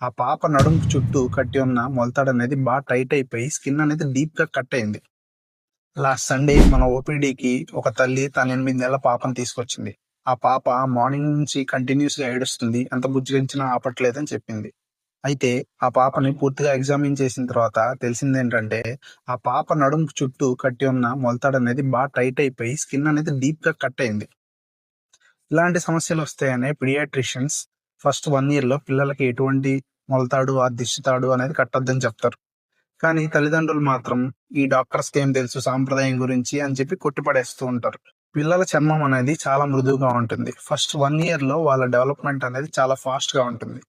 ఆ పాప నడుముకి చుట్టూ కట్టి ఉన్న మొలతాడనేది బాగా టైట్ అయిపోయి స్కిన్ అనేది డీప్‌గా కట్ అయింది. లాస్ట్ సండే మన ఓపీడీకి ఒక తల్లి తన 8 నెలల పాపను తీసుకొచ్చింది. ఆ పాప మార్నింగ్ నుంచి కంటిన్యూయస్‌గా ఏడుస్తుంది. ఎంత బుజ్జగించినా ఆపట్లేదని చెప్పింది. అయితే ఆ పాపని పూర్తిగా ఎగ్జామిన్ చేసిన తర్వాత తెలిసిందేంటంటే, ఆ పాప నడుముకి చుట్టూ కట్టి ఉన్న మొలతాడనేది బాగా టైట్ అయిపోయి స్కిన్ అనేది డీప్‌గా కట్ అయింది. ఇలాంటి సమస్యలొస్తాయనే పీడియాట్రిషియన్స్ ఫస్ట్ 1 ఇయర్‌లో పిల్లలకి ఎటువంటి మొలతాడు, ఆ దిష్టి తాడు అనేది కట్టొద్దని చెప్తారు. కానీ తల్లిదండ్రులు మాత్రం ఈ డాక్టర్స్‌కేం తెలుసు సాంప్రదాయం గురించి అని చెప్పి కొట్టిపడేస్తూ ఉంటారు. పిల్లల చర్మం అనేది చాలా మృదువుగా ఉంటుంది. ఫస్ట్ 1 ఇయర్‌లో వాళ్ళ డెవలప్‌మెంట్ అనేది చాలా ఫాస్ట్‌గా ఉంటుంది.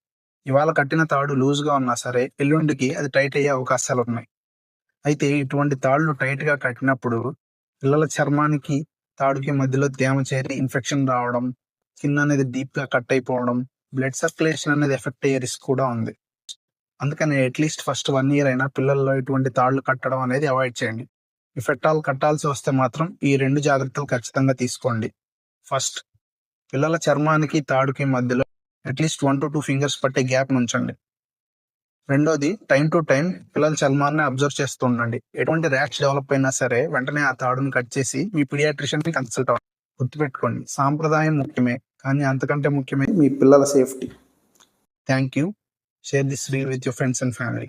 ఇవాళ కట్టిన తాడు లూజ్‌గా ఉన్నా సరే, ఎల్లుండికి అది టైట్ అయ్యే అవకాశాలున్నాయి. అయితే ఇటువంటి తాళ్ళు టైట్‌గా కట్టినప్పుడు పిల్లల చర్మానికి, తాడుకి మధ్యలో తేమ చేరి ఇన్ఫెక్షన్ రావడం, స్కిన్ అనేది డీప్‌గా కట్ అయిపోవడం, బ్లడ్ సర్క్యులేషన్ అనేది ఎఫెక్ట్ అయ్యే రిస్క్ కూడా ఉంది. అందుకని అట్‌లీస్ట్ ఫస్ట్ 1 ఇయర్ అయినా పిల్లల్లో ఇటువంటి తాళ్ళు కట్టడం అనేది అవాయిడ్ చేయండి. ఇఫ్ ఎట్ ఆల్ కట్టాల్సి వస్తే మాత్రం ఈ 2 జాగ్రత్తలు ఖచ్చితంగా తీసుకోండి. ఫస్ట్ పిల్లల చర్మానికి, తాడుకి మధ్యలో అట్‌లీస్ట్ 1-2 ఫింగర్స్ పట్టే గ్యాప్‌నుంచండి. రెండోది టైమ్ టు టైమ్ పిల్లల చర్మాన్ని అబ్జర్వ్ చేస్తూ ఉండండి. ఎటువంటి ర్యాష్ డెవలప్ అయినా సరే వెంటనే ఆ తాడుని కట్ చేసి మీ పీడియాట్రిషియన్‌ని కన్సల్ట్ అవ్వండి. గుర్తుపెట్టుకోండి సాంప్రదాయం ముఖ్యమే. కానీ అంతకంటే ముఖ్యమైనది మీ పిల్లల safety. Thank you. Share this reel with your friends and family.